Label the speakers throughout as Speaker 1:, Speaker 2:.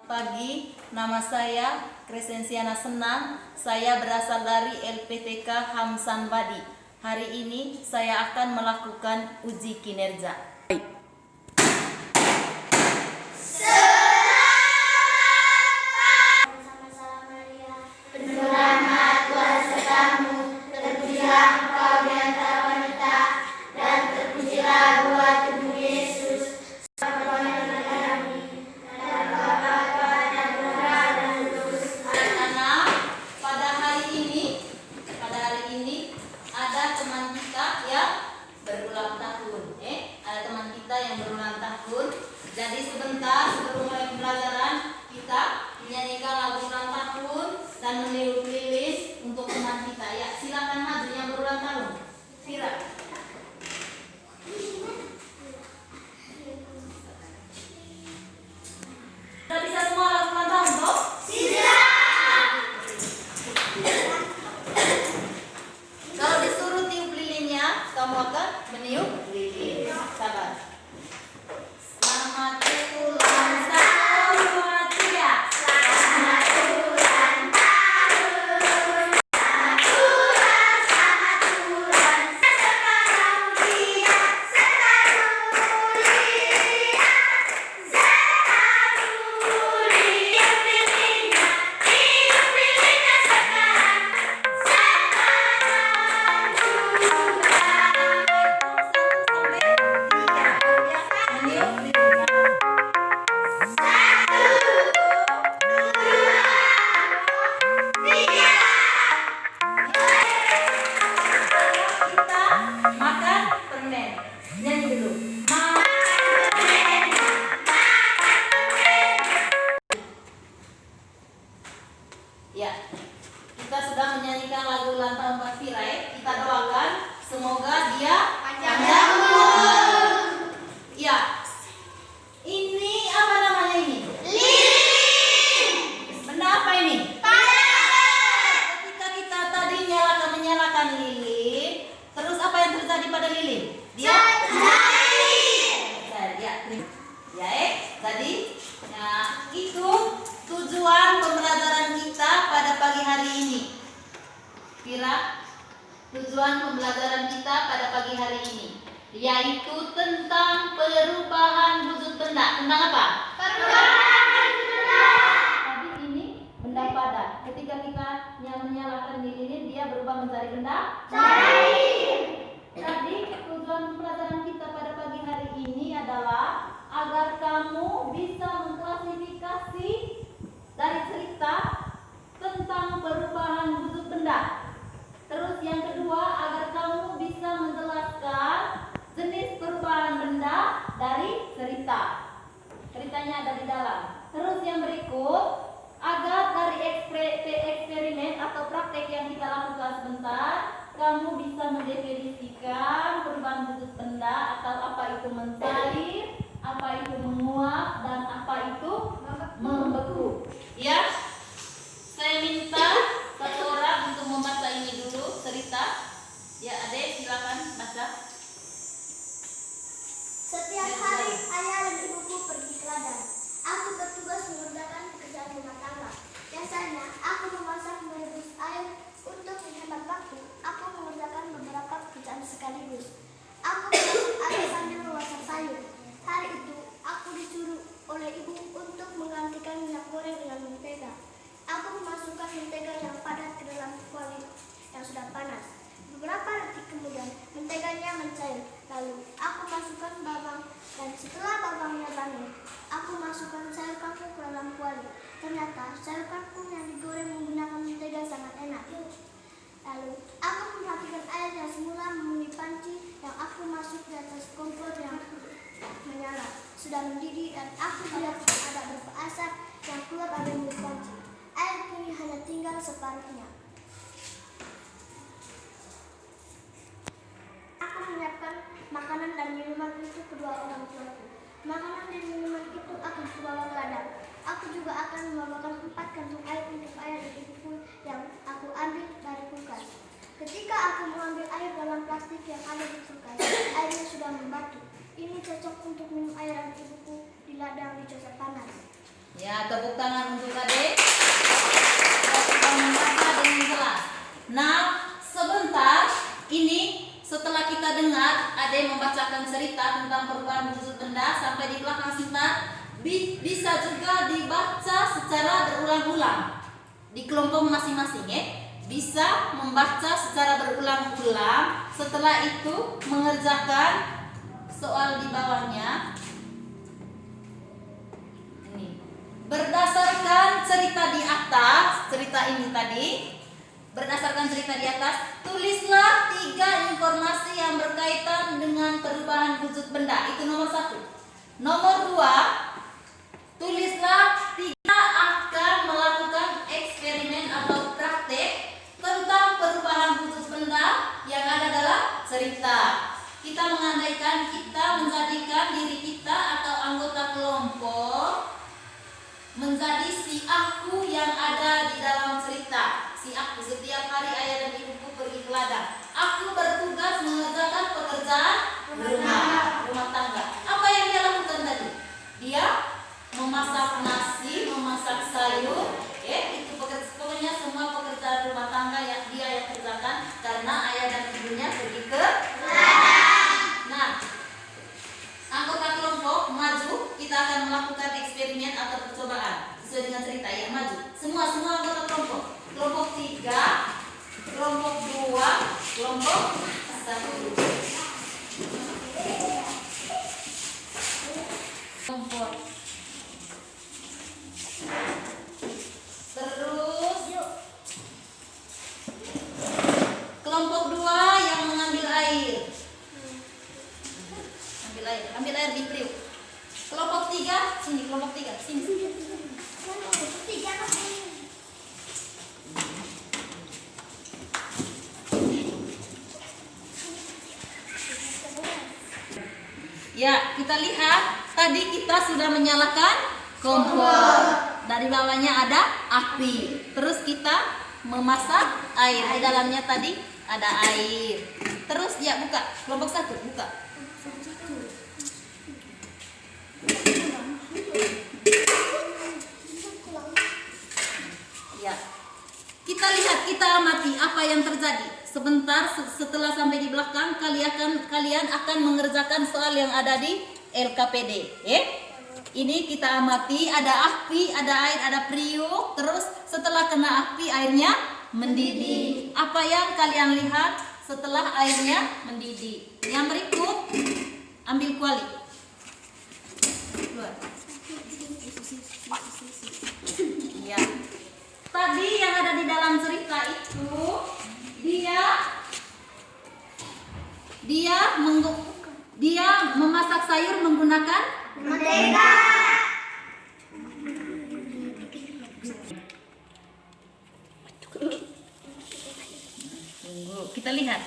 Speaker 1: Pagi, nama saya Crescensiana Senang. Saya berasal dari LPTK Hamsan Badi. Hari ini saya akan melakukan uji kinerja. Ada teman kita yang berulang tahun. Jadi sebentar sebelum mulai pembelajaran kita menyanyikan lagu ulang tahun dan meniup lilin untuk teman kita. Ya, silakan maju yang berulang tahun. Vira. Sudah bisa semua lagu ulang tahun, toh? Kalau disuruh tiup lilinnya, kamu akan meniup lilin. Sabar. Selamat ulang tahun buat dia. Selamat ulang tahun. Selamat ulang. Sekarang dia sedang kuliah. Tiup lilinnya sekarang. Makan permen. Nyanyi dulu. Ya, kita sudah menyanyikan lagu ulang tahun Mbak Vira. Kita doakan semoga dia panjang umur. Ya, ini apa namanya ini? Lilin. Benda apa ini? Ketika kita tadi menyalakan lilin, terus apa yang terjadi pada lilin? Dia cair. Ya, tadi itu tujuan pembelajaran kita pada pagi hari ini. Kira tujuan pembelajaran kita pada pagi hari ini yaitu tentang perubahan wujud benda. Tentang apa? Perubahan wujud benda. Tadi ini benda padat. Ketika kita menyalakan lilin, dia berubah menjadi benda cair. Tadi tujuan pembelajaran kita pada pagi hari ini adalah agar kamu bisa mengklasifikasi dari cerita tentang perubahan wujud benda. Terus yang kedua, agar kamu bisa menjelaskan jenis perubahan benda dari cerita. Ceritanya ada di dalam. Terus yang berikut, agar dari eksperimen atau praktek yang kita lakukan sebentar, kamu bisa mendefinisikan perubahan wujud benda atau apa itu mencair, apa itu menguap, dan apa itu membeku. Ya, saya minta satu orang untuk membaca ini dulu cerita. Ya, Adek silakan baca.
Speaker 2: Setiap hari ayah dan ibuku pergi ke ladang. Aku bertugas mengerjakan pekerjaan rumah tangga. Biasanya aku memasak, merebus air. Untuk menghemat waktu, aku mengerjakan beberapa pekerjaan sekaligus. Aku memasak air sambil memasak sayur. Hari itu aku disuruh oleh ibu untuk menggantikan minyak goreng dengan mentega. Aku memasukkan mentega yang padat ke dalam kuali yang sudah panas. Beberapa detik kemudian menteganya mencair. Lalu aku masukkan bawang, dan setelah bawangnya bangun, aku masukkan sayur kangkung ke dalam kuali. Ternyata sayur kangkung yang digoreng menggunakan mentega sangat enak. Lalu aku mematikan air yang semula memenuhi panci yang aku masuk di atas kompor yang menyala. Sudah mendidih dan aku tidak ada beberapa asap yang keluar dari mulut panci. Air kini hanya tinggal separuhnya. Aku menyiapkan makanan dan minuman untuk kedua orang tuaku. Makanan dan minuman itu akan kubawa ke ladang. Aku juga akan membawakan 4 kantung air untuk ayah dan ibuku yang aku ambil dari kulkas. Ketika aku mengambil air dalam plastik yang ada di kulkas, airnya sudah membatu. Ini cocok untuk minum air dan ibuku di ladang di cuaca panas.
Speaker 1: Ya, tepuk tangan untuk adik. Sudah membaca dengan jelas. Nah, sebentar ini setelah kita dengar adik membacakan cerita tentang perubahan wujud benda sampai di belakang sebentar, bisa juga dibaca secara berulang-ulang di kelompok masing-masing ya. Bisa membaca secara berulang-ulang. Setelah itu mengerjakan soal di bawahnya. Berdasarkan cerita di atas, cerita ini tadi, berdasarkan cerita di atas, tulislah 3 informasi yang berkaitan dengan perubahan wujud benda. Itu nomor 1. Nomor 2, tulislah 3 akan melakukan eksperimen atau praktek tentang perubahan wujud benda yang ada dalam cerita. Kita mengandaikan kita menjadikan diri kita atau anggota kelompok menjadi si aku yang ada di dalam cerita. Si aku, setiap hari ayah dan ibuku pergi ke ladang. Aku bertugas mengerjakan pekerjaan rumah tangga. Apa yang dia lakukan tadi? Dia memasak nasi, memasak sayur. Itu pokoknya semua pekerjaan rumah tangga yang dia yang kerjakan karena ayah dan ibunya pergi ke ladang. Nah, anggota kelompok maju, kita akan melakukan eksperimen atau percobaan sesuai dengan cerita ya. Maju semua anggota kelompok. Kelompok 3, kelompok 2, kelompok 1. Kelompok. Terus kelompok 2 yang mengambil air. Ambil air di priuk. Kelompok 3, sini kelompok 3, sini. Ya, kita lihat tadi kita sudah menyalakan kompor. Dari bawahnya ada api. Terus kita memasak air. Di dalamnya tadi ada air. Terus ya buka. Kelompok 1 buka. Ya. Kita lihat, kita amati apa yang terjadi. Sebentar setelah sampai di belakang kalian akan mengerjakan soal yang ada di LKPD, Ini kita amati, ada api, ada air, ada periuk. Terus setelah kena api airnya mendidih. Apa yang kalian lihat setelah airnya mendidih? Yang berikut, ambil kuali. Keluar. Ya. Tadi yang ada di dalam cerita itu dia memasak sayur menggunakan
Speaker 2: Mentega.
Speaker 1: Tunggu, kita lihat.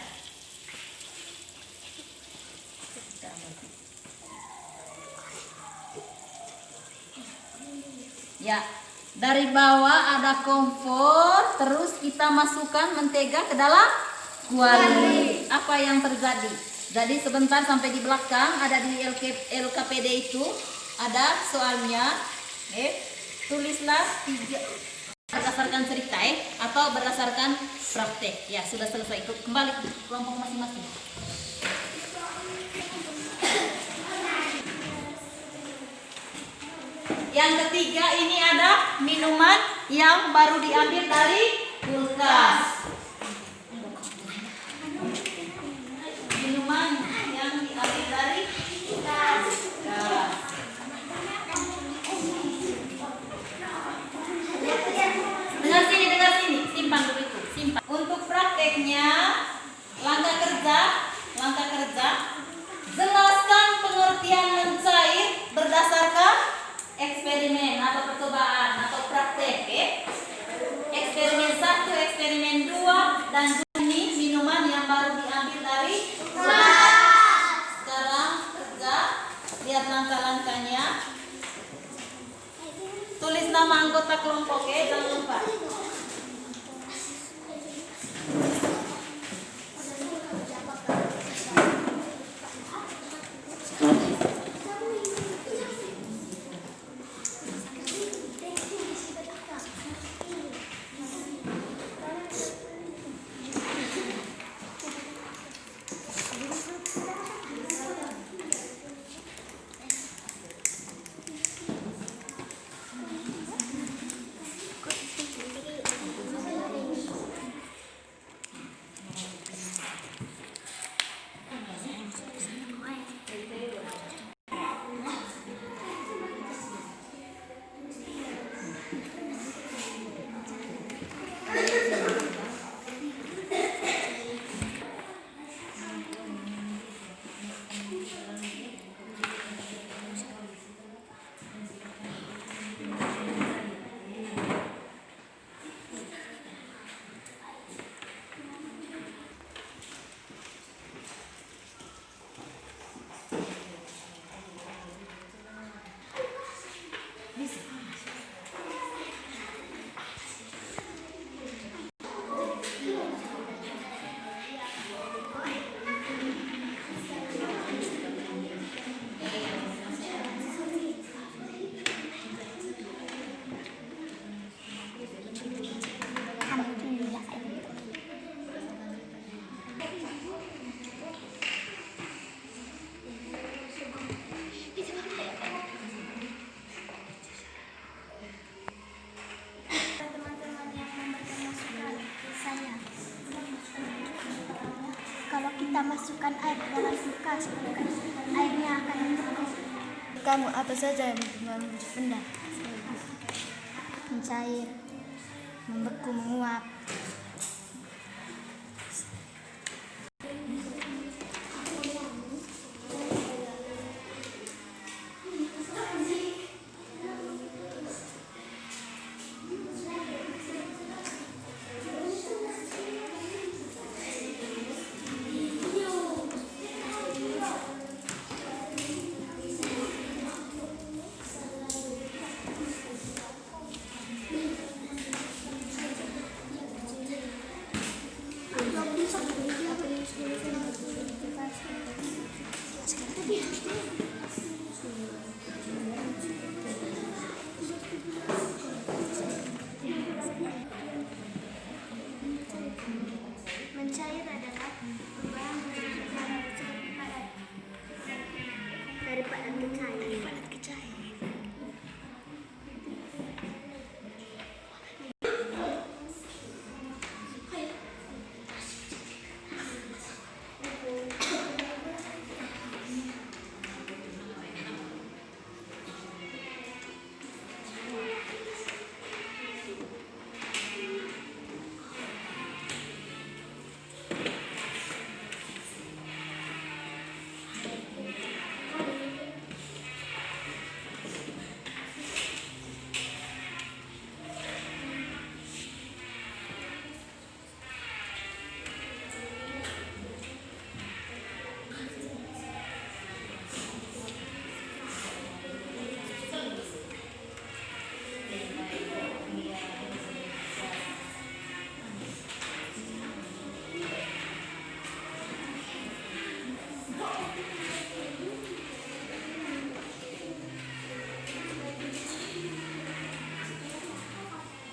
Speaker 1: Ya, dari bawah ada kompor, terus kita masukkan mentega ke dalam kuali. Apa yang terjadi? Jadi sebentar sampai di belakang ada di LKPD itu ada soalnya. Tulislah 3 berdasarkan cerita atau berdasarkan praktek. Ya, sudah selesai. Ikut kembali ke kelompok masing-masing. Yang ketiga ini ada minuman yang baru diambil dari kulkas. Minuman yang diambil dari kulkas. Dengar sini, simpan dulu itu, simpan. Untuk prakteknya, langkah kerja, jelaskan pengertian mencair berdasarkan eksperimen atau percobaan atau praktek. Eksperimen 1, eksperimen 2, dan ini minuman yang baru diambil dari kulkas. Sekarang kerja, lihat langkah-langkahnya. Tulis nama anggota kelompok, jangan lupa.
Speaker 2: kita masukkan air ke dalam kulkas, airnya akan membeku. Kamu apa saja yang membujuk benda? Mencair, membeku, menguap. Mencair adalah perubahan dari cair ke padat. Dari padat ke cair.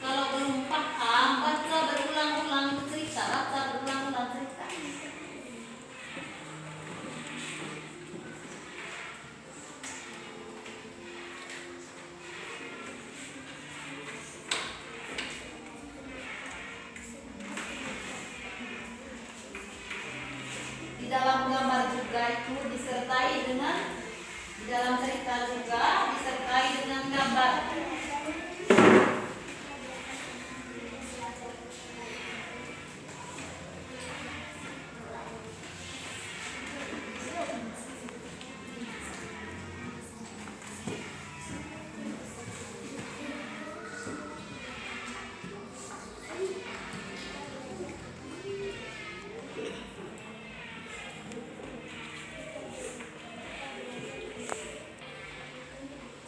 Speaker 1: Kalau belum paham, baca berulang-ulang cerita. Di dalam gambar juga itu disertai dengan, di dalam cerita juga disertai dengan gambar.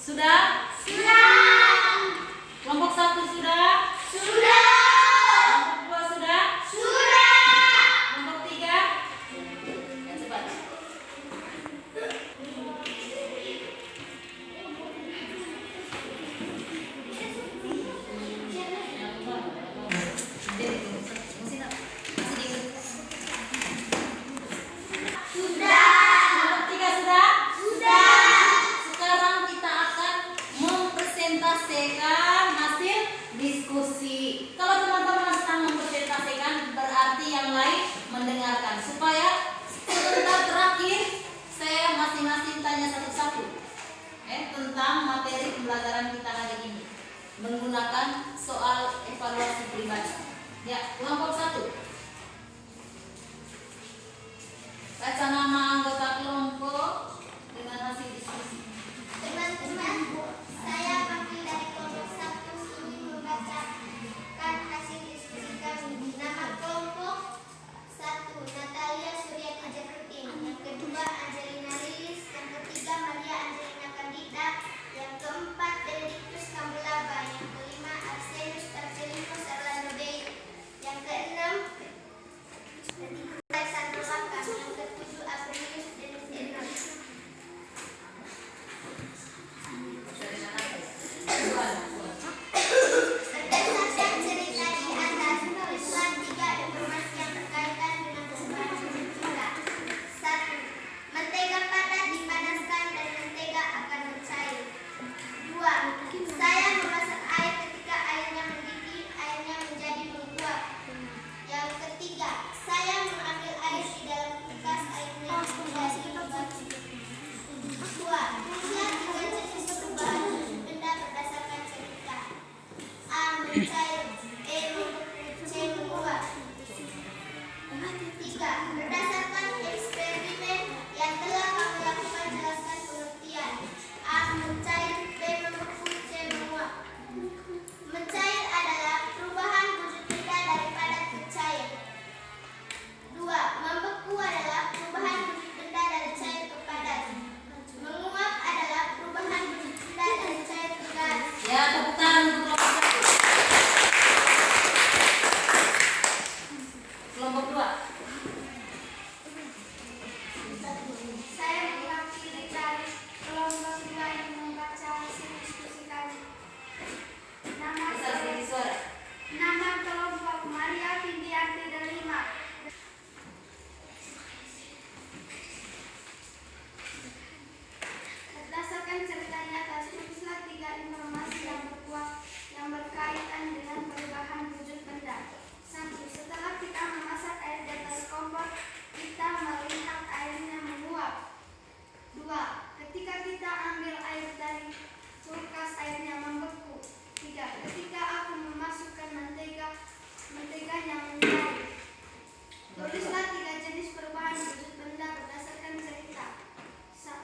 Speaker 1: Sudah? Kelompok 1 sudah? Kelompok 2 sudah? Kelompok 3? Ya, cepat. Kelompok 3 sudah? Sekarang kita akan mempresentasikan hasil diskusi. Kalau teman-teman sedang mempresentasikan, berarti yang lain mendengarkan. Supaya sebentar terakhir saya masing-masing tanya satu-satu tentang materi pembelajaran kita hari ini menggunakan soal evaluasi pribadi. Ya, kelompok 1. Baca nama anggota kelompok dengan hasil diskusi.
Speaker 2: Teman-teman, saya panggil dari kelompok 1 ini membacakan hasil diskusi kami. Nama kelompok 1, Natalia Suryati Jafruddin. Yang kedua, Angelina Lilis. Yang ketiga, Maria Angelina Candida. Yang keempat, Benedictus Kambelaba. Yang kelima, Arsenus Tarcelino Serlando Bey. Yang mencair, E. membeku, C. menguap. 3. Berdasarkan eksperimen yang telah kamu lakukan, jelaskan pengertian. A. Mencair, B. membeku, C. menguap. Mencair adalah perubahan wujud benda dari padat ke cair. 2. Membeku adalah perubahan wujud benda dari cair ke padat. Menguap adalah perubahan wujud benda dari cair ke gas.
Speaker 1: Ya, tepuk tangan untuk kelompok 1. Kelompok 2.
Speaker 2: Saya mewakili dari kelompok 2 yang membaca hasil diskusi kami.
Speaker 1: Bisa sedikit suara.
Speaker 2: Nama kelompok Maria Vindianti Delima. Berdasarkan cerita nyata, tulislah 3 informasi yang berkuat yang berkaitan dengan perubahan wujud benda. 1. Setelah kita memasak air di atas kompor, kita melihat airnya menguap. 2. Ketika kita ambil air dari kulkas, airnya membeku. 3. Ketika aku memasukkan mentega, menteganya mencair. Tulislah 3 jenis perubahan wujud benda berdasarkan cerita.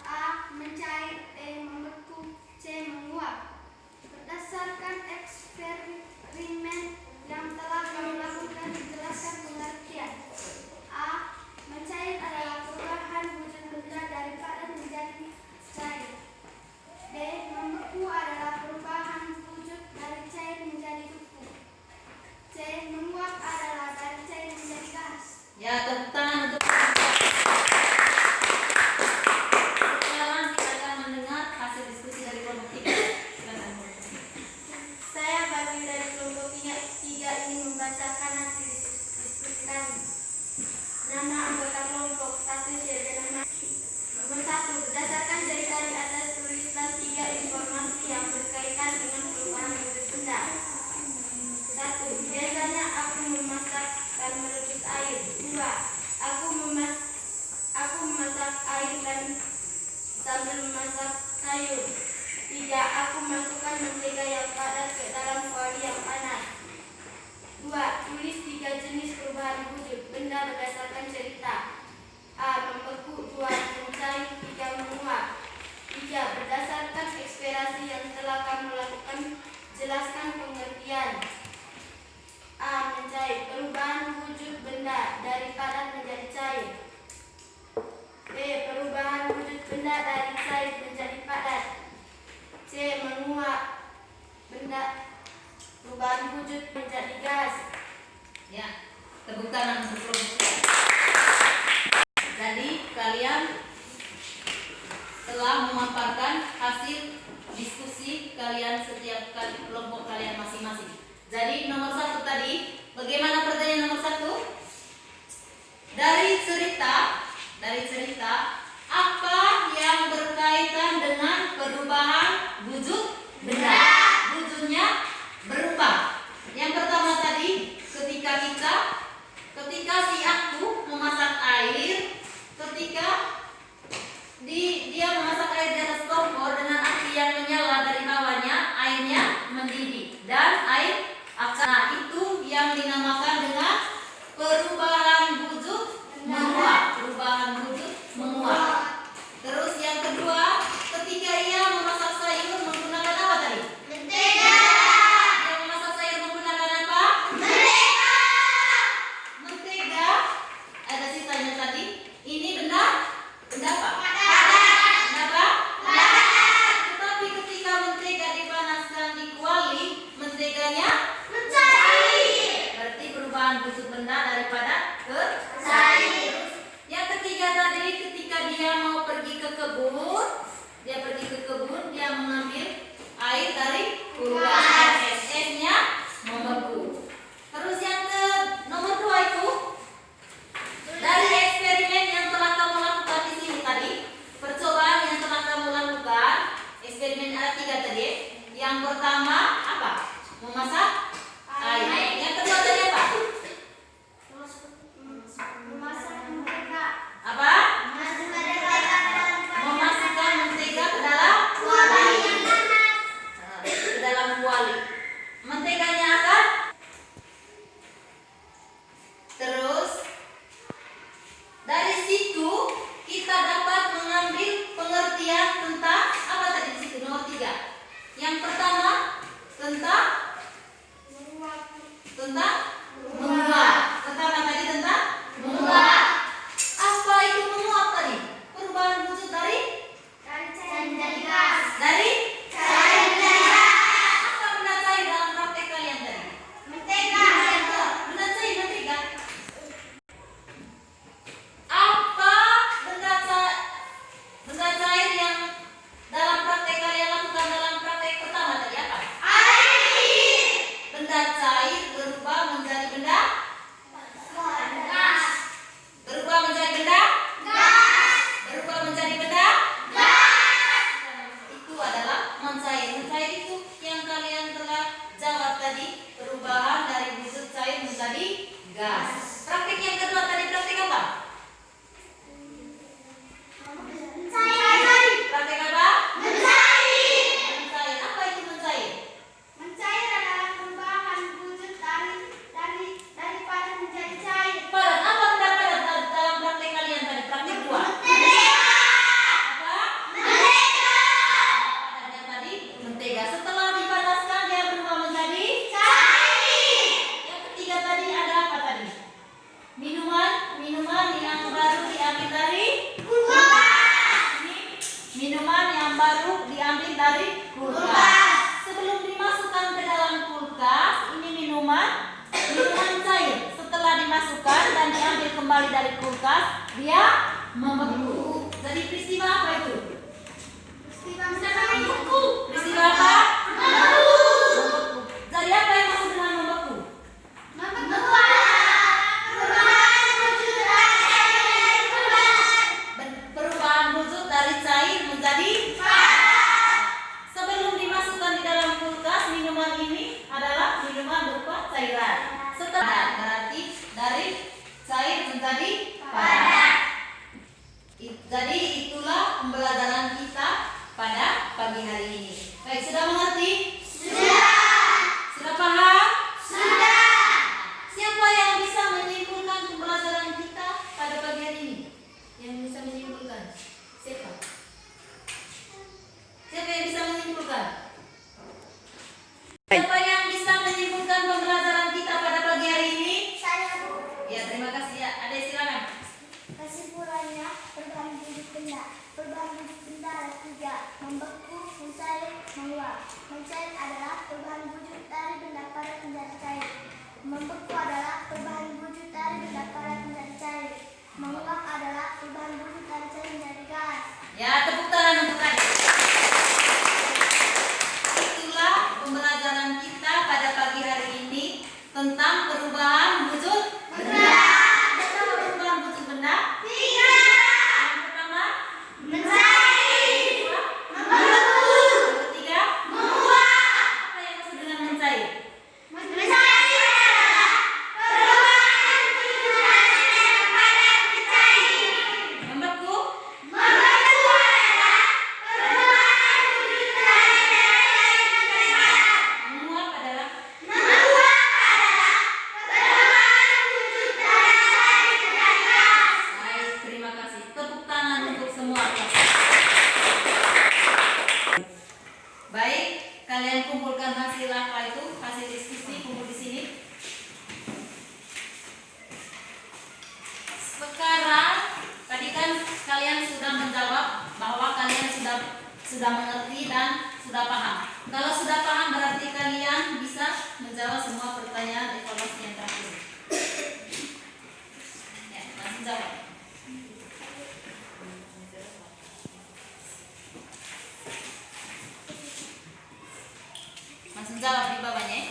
Speaker 2: A. Mencair, B. membeku, C. menguap. Berdasarkan eksperimen yang telah kamu lakukan, jelaskan pengertian. A. Mencair adalah perubahan wujud benda dari padat menjadi cair. B. Membeku adalah perubahan wujud dari cair menjadi beku. C. Menguap adalah dari cair menjadi gas.
Speaker 1: Ya, tepuk tangan untuk kelompok 2. Sekarang kita akan mendengar hasil diskusi dari kelompok 3. Silakan.
Speaker 2: Saya bagian dari kelompok 3 ini membacakan hasil diskusi kami. Nama anggota kelompok 1 adalah nomor 1. Berdasarkan cerita di atas, tulislah 3 informasi yang berkaitan dengan perubahan wujud benda. 1. Biasanya aku memasak dan merebus air. 2. Aku memasak air dan sambil memasak sayur. 3. Aku masukkan mentega yang padat ke dalam kuali yang panas. 2. Tulis 3 jenis perubahan wujud benda berdasarkan cerita. A. Membeku. 2. Mencair. 3. menguap. 3. Berdasarkan eksperimen yang telah kamu lakukan, jelaskan pengertian. A. Mencair, perubahan wujud benda dari padat menjadi cair. B. Perubahan wujud benda dari cair menjadi padat. C. Menguap, perubahan wujud menjadi gas.
Speaker 1: Ya, tepuk tangan untuk kelompok 3. Jadi kalian telah memaparkan hasil diskusi kalian setiap kelompok kalian masing-masing. Jadi nomor 1 tadi, bagaimana pertanyaan nomor 1? Dari cerita apa yang berkaitan dengan perubahan wujud benda? Wujudnya berubah. Yang pertama tadi, ketika si aku memasak air, ketika dia memasak air di atas kompor dengan api yang menyala dari bawahnya, airnya mendidih dan air akan. Nah, itu yang dinamakan dengan perubahan wujud menguap. Perubahan wujud menguap. Terus yang kedua, ketika ia memasak sayur menggunakan apa tadi? gas. Praktik yang kedua tadi praktik apa?
Speaker 2: Mencair.
Speaker 1: Praktik apa?
Speaker 2: Mencair.
Speaker 1: Mencair. Apa itu mencair?
Speaker 2: Mencair adalah perubahan wujud daripada menjadi cair.
Speaker 1: Padat. Apa benda padat dalam praktik kalian tadi? Praktik 2. Apa? Padatnya tadi mentega. Setelah dipanaskan dia berubah menjadi
Speaker 2: Cair.
Speaker 1: yang ketiga tadi ada apa tadi? Minuman yang baru diambil dari ini minuman yang baru diambil dari kulkas. Sebelum dimasukkan ke dalam kulkas, ini minuman cair. Setelah dimasukkan dan diambil kembali dari kulkas, dia membeku. Jadi peristiwa apa itu? Peristiwa apa? Membeku. Jadi apa yang maksud dengan membeku? Perubahan wujud dari cair menjadi sebelum dimasukkan di dalam kulkas, minuman ini adalah minuman berupa cairan. Setelah berarti dari cair menjadi padat. Jadi itulah pembelajaran kita pada pagi hari ini. Baik, sudah mengerti? Sudah paham? Siapa yang bisa menyimpulkan pembelajaran kita pada pagi hari ini? Yang bisa menyimpulkan? Siapa? Siapa yang bisa menyimpulkan? Siapa yang bisa menyimpulkan pembelajaran kita pada pagi hari ini?
Speaker 2: Saya, Bu.
Speaker 1: Ya, terima kasih ya. Ada silakan.
Speaker 2: Kesimpulannya, perubahan wujud benda. Perubahan wujud benda ada 3: membeku, mencair, menguap. Mencair adalah perubahan wujud dari benda padat menjadi cair. Membeku adalah perubahan wujud dari benda padat menjadi cair. Menguap adalah perubahan wujud dari cair menjadi gas.
Speaker 1: Ya, tepuk tangan untuk tadi. Itulah pembelajaran kita pada pagi hari ini tentang perubahan wujud benda. Berapa perubahan wujud benda?
Speaker 2: 3.
Speaker 1: Yang pertama,
Speaker 2: Mencair.
Speaker 1: kedua,
Speaker 2: Membeku.
Speaker 1: yang ketiga,
Speaker 2: Menguap.
Speaker 1: apa yang maksud dengan mencair?
Speaker 2: Mencair adalah perubahan wujud dari benda padat menjadi cair.
Speaker 1: Membeku,
Speaker 2: Membeku adalah perubahan wujud dari benda cair menjadi padat.
Speaker 1: menguap adalah
Speaker 2: Menguap adalah perubahan wujud dari cair menjadi gas.
Speaker 1: baik. Terima kasih. Tepuk tangan untuk semua. Baik, kalian kumpulkan hasil apa itu? Hasil diskusi kumpul di sini. Sekarang tadi kan kalian sudah menjawab bahwa kalian sudah mengerti dan sudah paham. Kalau sudah paham berarti kalian bisa menjawab semua pertanyaan evaluasi yang terakhir. Ya, langsung jawab. Langsung jawab di bawahnya.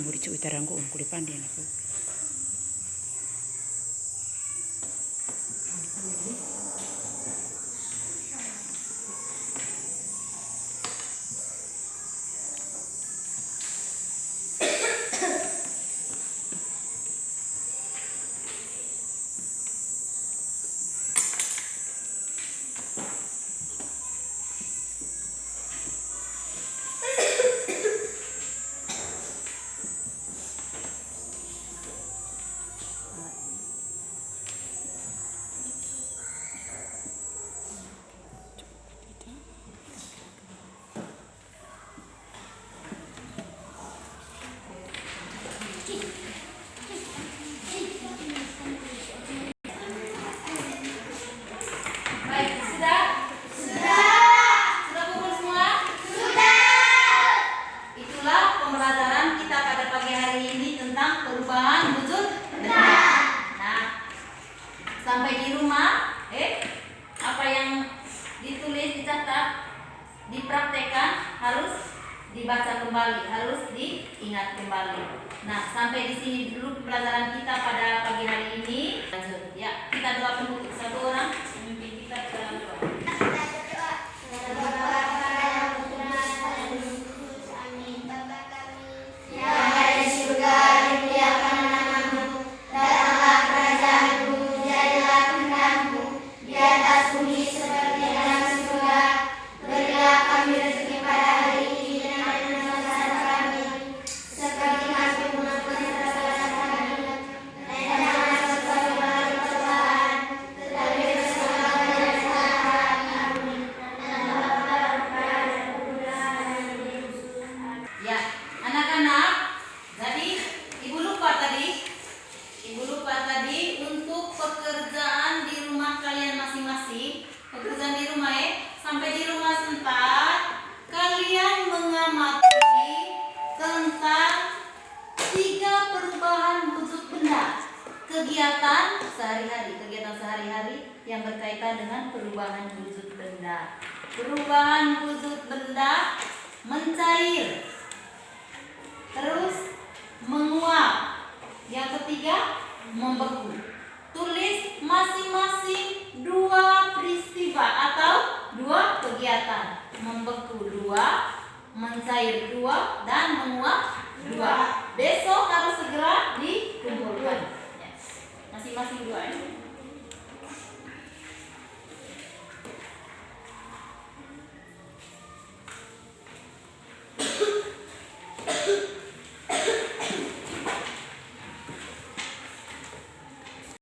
Speaker 3: Mau dicuk itarango kulit pandi aku.
Speaker 1: perubahan wujud benda. Nah, sampai di rumah, apa yang ditulis, dicatat, dipraktekkan, harus dibaca kembali, harus diingat kembali. Nah, sampai di sini dulu pembelajaran kita pada pagi hari ini. Lanjut, ya, kita doa penutup. Satu orang memimpin kita ke dalam doa. Ya, anak-anak, jadi ibu lupa tadi untuk pekerjaan di rumah kalian masing-masing. Pekerjaan di rumah sampai di rumah sebentar, kalian mengamati tentang 3 perubahan wujud benda. Kegiatan sehari-hari yang berkaitan dengan perubahan wujud benda. Perubahan wujud benda mencair, terus menguap, yang ketiga membeku.